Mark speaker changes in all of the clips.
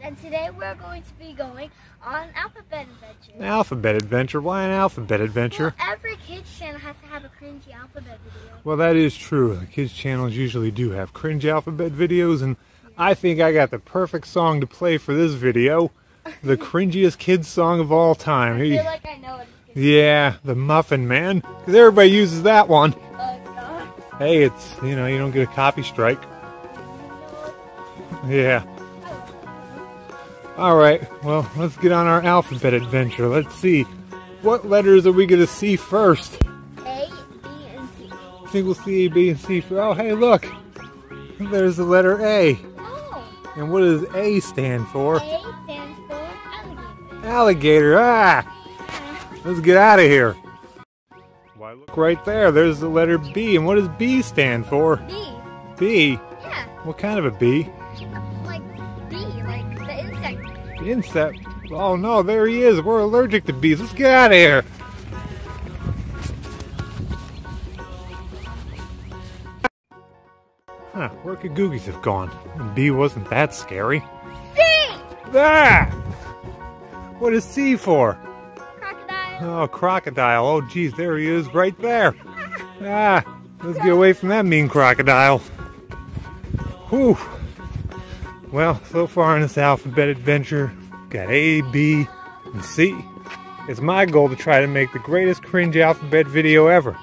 Speaker 1: and today we're going to be going on an alphabet adventure.
Speaker 2: An alphabet adventure? Why an alphabet adventure?
Speaker 1: Well, every kids channel has to have a cringy alphabet video.
Speaker 2: Well, that is true. The kids channels usually do have cringe alphabet videos, and I think I got the perfect song to play for this video. The cringiest kids song of all time.
Speaker 1: I feel like I know it.
Speaker 2: Yeah, the Muffin Man. Because everybody uses that one.
Speaker 1: God.
Speaker 2: Hey, it's, you know, you don't get a copy strike. Yeah. Alright, well, let's get on our alphabet adventure. Let's see. What letters are we going to see first?
Speaker 1: A, B, and C.
Speaker 2: I think we'll see A, B, and C. Oh, hey, look. There's the letter A.
Speaker 1: Oh.
Speaker 2: And what does A stand for?
Speaker 1: A stands for alligator.
Speaker 2: Alligator. Ah! Let's get out of here. Why, look right there. There's the letter B. And what does B stand for?
Speaker 1: B.
Speaker 2: B?
Speaker 1: Yeah.
Speaker 2: What kind of a bee?
Speaker 1: Like bee, like the insect.
Speaker 2: The insect? Oh no, there he is. We're allergic to bees. Let's get out of here. Huh, where could Googies have gone? The bee wasn't that scary.
Speaker 1: C!
Speaker 2: Ah! What is C for?
Speaker 1: Crocodile.
Speaker 2: Oh, crocodile. Oh, geez, there he is, right there. Ah, let's get away from that mean crocodile. Whew. Well, so far in this alphabet adventure, got A, B, and C. It's my goal to try to make the greatest cringe alphabet video ever.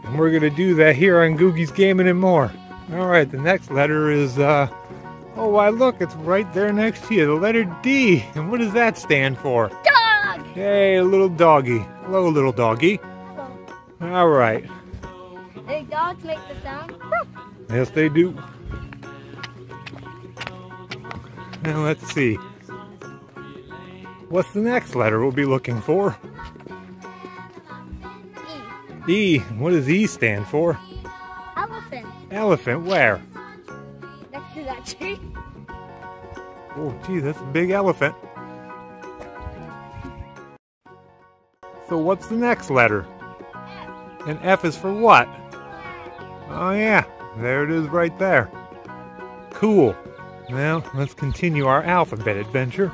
Speaker 2: And we're going to do that here on Googies Gaming and More. Alright, the next letter is, oh, why look, it's right there next to you, the letter D. And what does that stand for?
Speaker 1: Dog!
Speaker 2: Hey, little doggy. Hello, little doggy. Alright.
Speaker 1: The dogs make the sound.
Speaker 2: Yes, they do. Now, let's see. What's the next letter we'll be looking for?
Speaker 1: E.
Speaker 2: E. What does E stand for?
Speaker 1: Elephant.
Speaker 2: Elephant. Where?
Speaker 1: Next to that tree.
Speaker 2: Oh, gee, that's a big elephant. So what's the next letter?
Speaker 1: F.
Speaker 2: And F is for what? Oh yeah, there it is right there. Cool. Now, let's continue our alphabet adventure.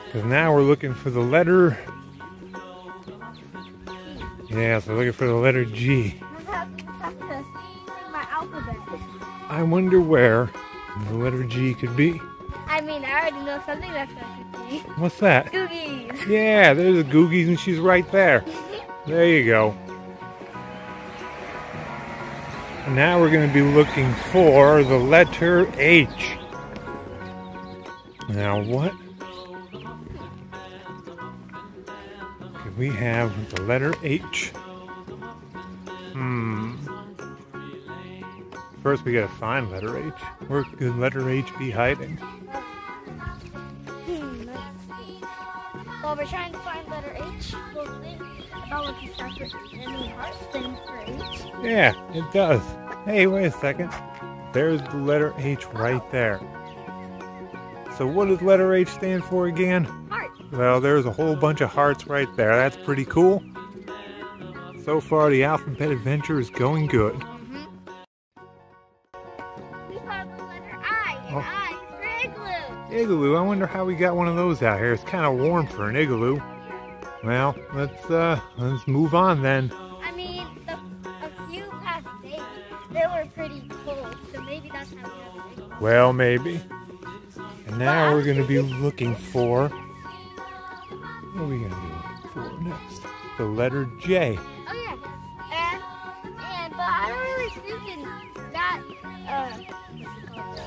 Speaker 2: Because now we're looking for the letter... Yeah, so we're looking for the letter G.
Speaker 1: My alphabet.
Speaker 2: I wonder where the letter G could be.
Speaker 1: I mean, I already know something that's supposed to be.
Speaker 2: What's that?
Speaker 1: Googies.
Speaker 2: Yeah, there's a Googies and she's right there. There you go. And now we're going to be looking for the letter H. Now what could we have with the letter H? First we gotta find letter H. Where could letter H be hiding?
Speaker 1: Let's see. While we're trying to find letter H, we'll think about what the separate any heart thing for H.
Speaker 2: Yeah, it does. Hey, wait a second. There's the letter H right there. So what does letter H stand for again?
Speaker 1: Heart.
Speaker 2: Well, there's a whole bunch of hearts right there. That's pretty cool. So far, the alphabet adventure is going good.
Speaker 1: We found the letter I, and I is for igloo.
Speaker 2: Igloo. I wonder how we got one of those out here. It's kind of warm for an igloo. Well, let's move on then.
Speaker 1: I mean, a few past days, they were pretty cold, so maybe that's how we have an igloo.
Speaker 2: Well, maybe. And now we're going to be looking for... What are we going to be looking for next? The letter J.
Speaker 1: Oh yeah, but I don't really think in that, what's it called,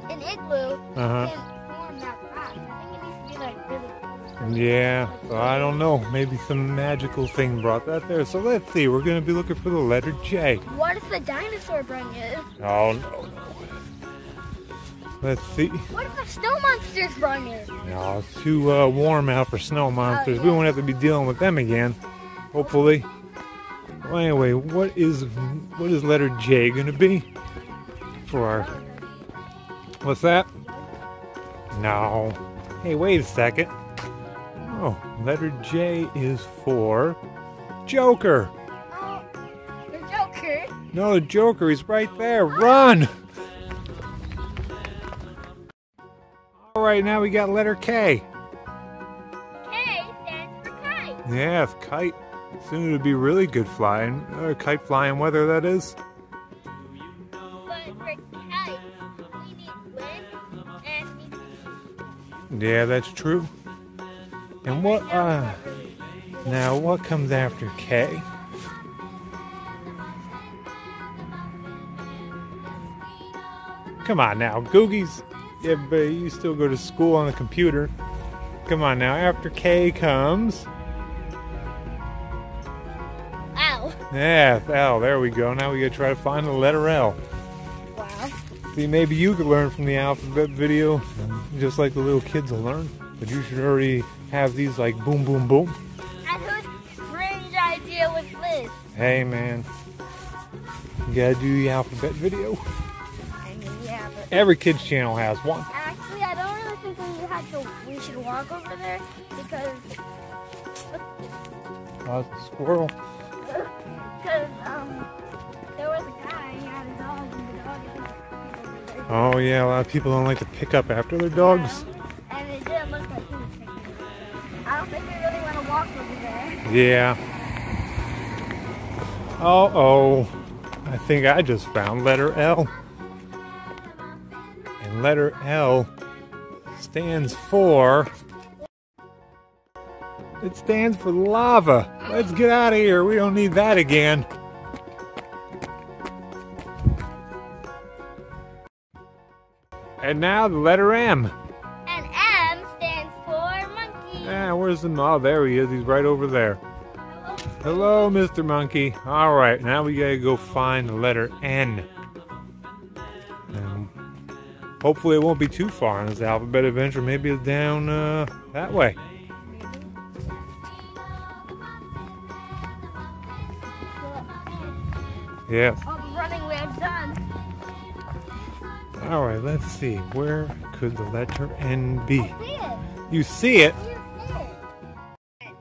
Speaker 1: an igloo can form that fast. I think it needs to be like really cold.
Speaker 2: Yeah, so I don't know. Maybe some magical thing brought that there. So let's see. We're going to be looking for the letter J.
Speaker 1: What if the dinosaur brung it?
Speaker 2: Oh, no. Let's see.
Speaker 1: What if the snow monsters brung it?
Speaker 2: No, it's too warm out for snow monsters.
Speaker 1: Oh, yeah.
Speaker 2: We won't have to be dealing with them again. Hopefully. Well, anyway, what is letter J going to be? For our... What's that? No. Hey, wait a second. Oh, letter J is for Joker.
Speaker 1: Oh, the Joker.
Speaker 2: No, the Joker is right there. Run! Alright, now we got letter K.
Speaker 1: K stands for kite.
Speaker 2: Yes, kite. Soon it'll be really good flying. Kite flying weather, that is.
Speaker 1: But for kites, we need wind and we need...
Speaker 2: Yeah, that's true. And what, now what comes after K? Come on now, Googies. Yeah, but you still go to school on the computer. Come on now, after K comes...
Speaker 1: Ow.
Speaker 2: Yeah, L, there we go. Now we gotta try to find the letter L.
Speaker 1: Wow.
Speaker 2: See, maybe you could learn from the alphabet video, just like the little kids will learn. But you should already have these like boom, boom, boom.
Speaker 1: And whose fringe idea was this?
Speaker 2: Hey man, you gotta do the alphabet video.
Speaker 1: I mean, yeah, but...
Speaker 2: Every kid's channel has one.
Speaker 1: Actually, I don't really think we should walk over there because...
Speaker 2: Oh, it's a squirrel.
Speaker 1: Because, there was a guy, he had a dog, and the dog is over there.
Speaker 2: Oh yeah, a lot of people don't like to pick up after their dogs.
Speaker 1: Yeah, and it didn't look like he was picking it up. I don't think we really want to walk over there.
Speaker 2: Yeah. Uh-oh. I think I just found letter L. And letter L stands for... It stands for lava. Let's get out of here. We don't need that again. And now the letter M.
Speaker 1: And M stands for monkey.
Speaker 2: Yeah, where's the... Oh, there he is. He's right over there. Hello, Mr. Monkey. All right, now we gotta go find the letter N. And hopefully it won't be too far in this alphabet adventure. Maybe it's down that way. Yes.
Speaker 1: I'll be running when I'm done.
Speaker 2: All right, let's see. Where could the letter N be?
Speaker 1: I see it.
Speaker 2: You see it?
Speaker 1: And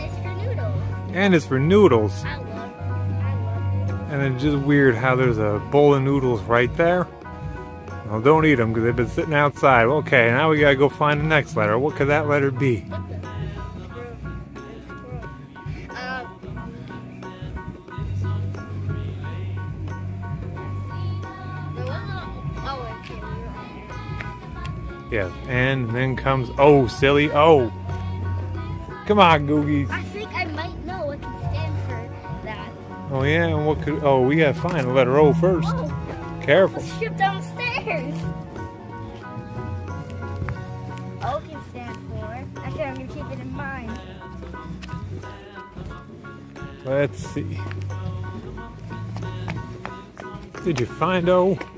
Speaker 1: it's for noodles.
Speaker 2: N is for noodles.
Speaker 1: I love noodles.
Speaker 2: And it's just weird how there's a bowl of noodles right there. Well, don't eat them because they've been sitting outside. Okay, now we gotta go find the next letter. What could that letter be? Yes, and then comes O, silly O. Come on, Googies.
Speaker 1: I think I might know what can stand for that.
Speaker 2: Oh yeah, and what could... Oh, we gotta find the letter O first.
Speaker 1: Oh,
Speaker 2: Careful.
Speaker 1: let's skip down the stairs. O can stand for... Actually, I'm gonna keep it in mind.
Speaker 2: Let's see. Did you find O?
Speaker 1: I think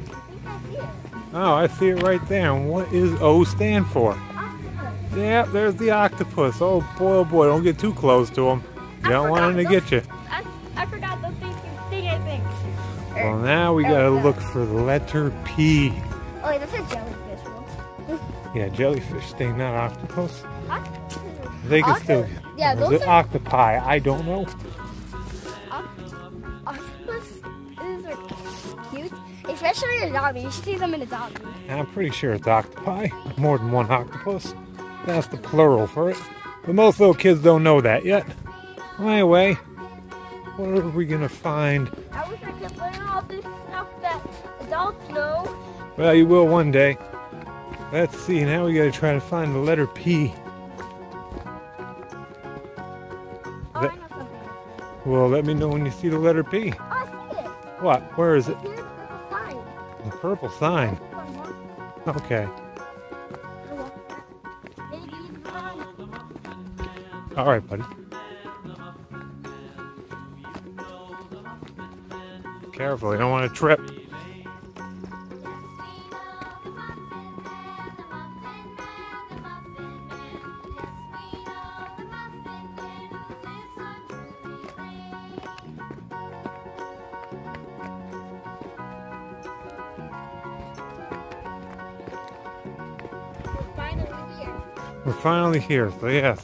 Speaker 1: I see it.
Speaker 2: Oh, I see it right there. And what is O stand for?
Speaker 1: Octopus.
Speaker 2: Yeah, there's the octopus. Oh boy, don't get too close to him. You don't want him to get you.
Speaker 1: I forgot the thing, I think.
Speaker 2: Well, now we gotta look for the letter P.
Speaker 1: Oh, wait, that's a jellyfish one.
Speaker 2: Yeah, jellyfish thing, not octopus.
Speaker 1: Octopus.
Speaker 2: I think it's still...
Speaker 1: Yeah,
Speaker 2: is
Speaker 1: those
Speaker 2: it
Speaker 1: are...
Speaker 2: octopi? I don't know.
Speaker 1: Octopus is like cute, especially in a doggy. You should see them in a doggy.
Speaker 2: I'm pretty sure it's octopi. More than one octopus. That's the plural for it. But most little kids don't know that yet. Well, anyway, what are we gonna find?
Speaker 1: I wish I could learn all this stuff that adults know.
Speaker 2: Well, you will one day. Let's see, now we gotta try to find the letter P.
Speaker 1: Oh, I know something.
Speaker 2: Well, let me know when you see the letter P.
Speaker 1: Oh, I see it.
Speaker 2: What? Where is it?
Speaker 1: Here's the sign.
Speaker 2: The purple sign. Okay. All right, buddy. Careful, you don't want to trip. We're finally here, so yes.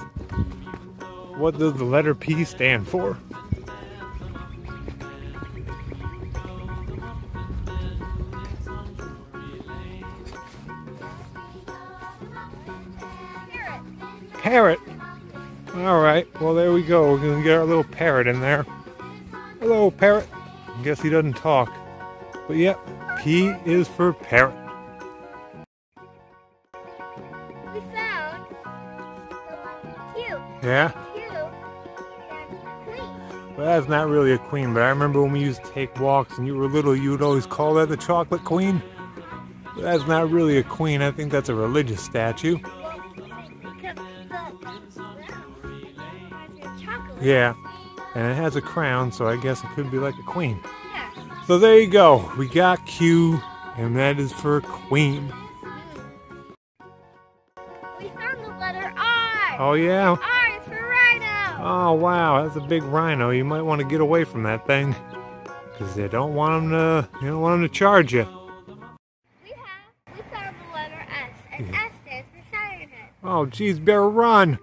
Speaker 2: What does the letter P stand for? parrot. Alright, well there we go. We're going to get our little parrot in there. Hello, parrot. I guess he doesn't talk. But yep, P is for parrot.
Speaker 1: We found Q.
Speaker 2: Yeah?
Speaker 1: Q and queen.
Speaker 2: Well, that's not really a queen, but I remember when we used to take walks and you were little, you would always call that the chocolate queen. But that's not really a queen. I think that's a religious statue.
Speaker 1: Because the chocolate.
Speaker 2: Yeah, and it has a crown, so I guess it could be like a queen.
Speaker 1: Yeah.
Speaker 2: So there you go. We got Q, and that is for queen.
Speaker 1: We found the letter R.
Speaker 2: Oh yeah?
Speaker 1: R is for rhino.
Speaker 2: Oh wow, that's a big rhino. You might want to get away from that thing, because you don't want them to charge you.
Speaker 1: We found the letter S, and S stands for siren head.
Speaker 2: Oh geez, better run.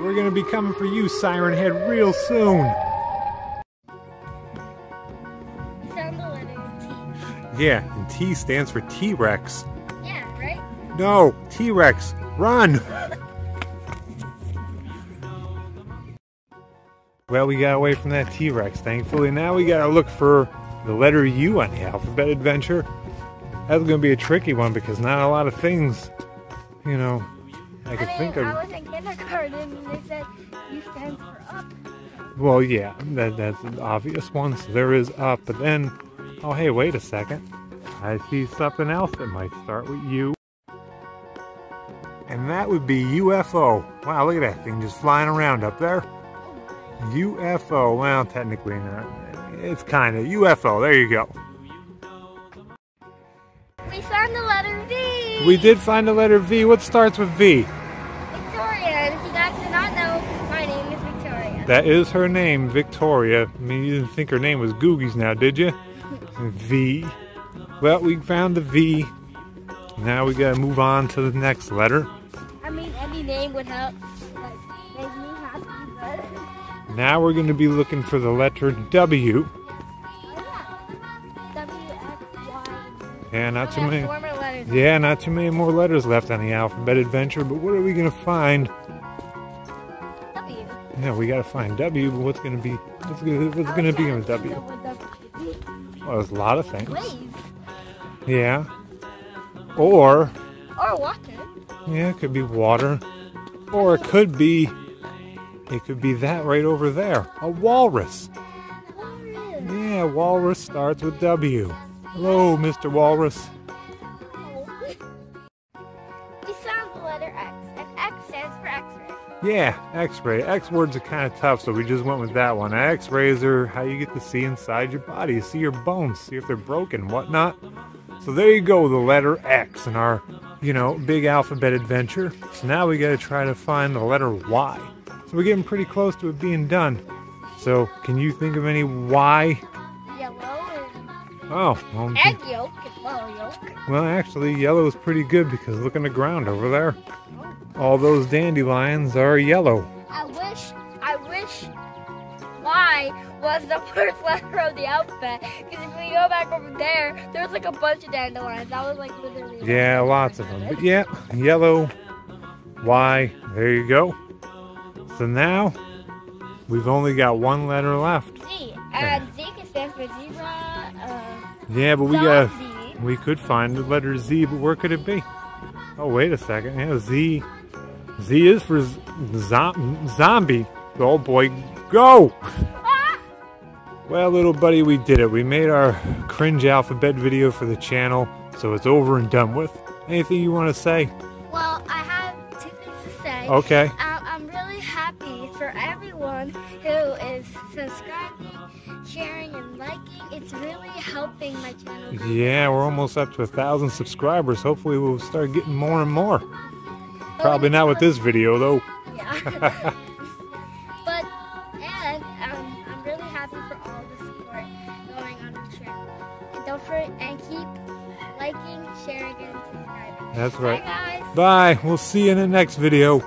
Speaker 2: We're gonna be coming for you, Siren Head, real soon.
Speaker 1: We found the letter T.
Speaker 2: Yeah, and T stands for T-Rex.
Speaker 1: Yeah, right?
Speaker 2: No, T-Rex, run! Well, we got away from that T-Rex, thankfully. Now we gotta look for the letter U on the alphabet adventure. That's gonna be a tricky one because not a lot of things, you know, I could think of.
Speaker 1: I was in kindergarten and they said U stands for up.
Speaker 2: Well, yeah, that's an obvious one. So there is up, but then, oh hey, wait a second. I see something else that might start with U. And that would be UFO. Wow, look at that thing just flying around up there. UFO, well, technically not. It's kind of UFO, there you go.
Speaker 1: We found the letter V.
Speaker 2: We did find the letter V. What starts with V?
Speaker 1: Victoria. And if you guys do not know, my name is Victoria.
Speaker 2: That is her name, Victoria. I mean, you didn't think her name was Googies now, did you? V. Well, we found the V. Now we gotta move on to the next letter.
Speaker 1: I mean, any name would help. Like, make me happy, but...
Speaker 2: Now we're gonna be looking for the letter W. Yeah, not too many. Yeah, not too many more letters left on the alphabet adventure. But what are we gonna find?
Speaker 1: W.
Speaker 2: Yeah, we gotta find W. But what's gonna be? What's gonna be on W? Well, there's a lot of things.
Speaker 1: Waves.
Speaker 2: Yeah. Or
Speaker 1: water.
Speaker 2: yeah, it could be water. Or it could be that right over there. A walrus.
Speaker 1: Walrus.
Speaker 2: Yeah, walrus starts with W. Hello, Mr. Walrus.
Speaker 1: We found the letter X, and X stands for X-ray.
Speaker 2: Yeah, X-ray. X words are kind of tough, so we just went with that one. X-rays are how you get to see inside your body. You see your bones, see if they're broken, whatnot. So there you go, the letter X in our, big alphabet adventure. So now we got to try to find the letter Y. So we're getting pretty close to it being done. So can you think of any Y?
Speaker 1: Yellow and
Speaker 2: Oh,
Speaker 1: egg yolk and well yolk.
Speaker 2: well, actually, yellow is pretty good because look on the ground over there. All those dandelions are yellow.
Speaker 1: I wish Y was the first letter of the alphabet. Because if we go back over there, there's like a bunch of dandelions. That was like literally.
Speaker 2: Yeah, lots of them. But yeah, yellow, Y, there you go. So now, we've only got one letter left.
Speaker 1: Z. And Z can stand for zebra.
Speaker 2: Yeah, but
Speaker 1: zombie.
Speaker 2: we could find the letter Z, but where could it be? Oh, wait a second. Yeah, Z. Z is for zombie. Oh boy, go! Well, little buddy, we did it. We made our cringe alphabet video for the channel, so it's over and done with. Anything you want to say?
Speaker 1: Well, I have two things to say.
Speaker 2: Okay.
Speaker 1: I'm really happy for everyone who is subscribing, sharing, and liking. It's really helping my channel grow.
Speaker 2: Yeah, we're almost up to 1,000 subscribers. Hopefully we'll start getting more and more. Probably not with this video, though.
Speaker 1: Yeah. I'm really happy for all the support going on the channel. And don't forget, and keep liking, sharing, and subscribing.
Speaker 2: That's right.
Speaker 1: Bye, guys.
Speaker 2: Bye. We'll see you in the next video.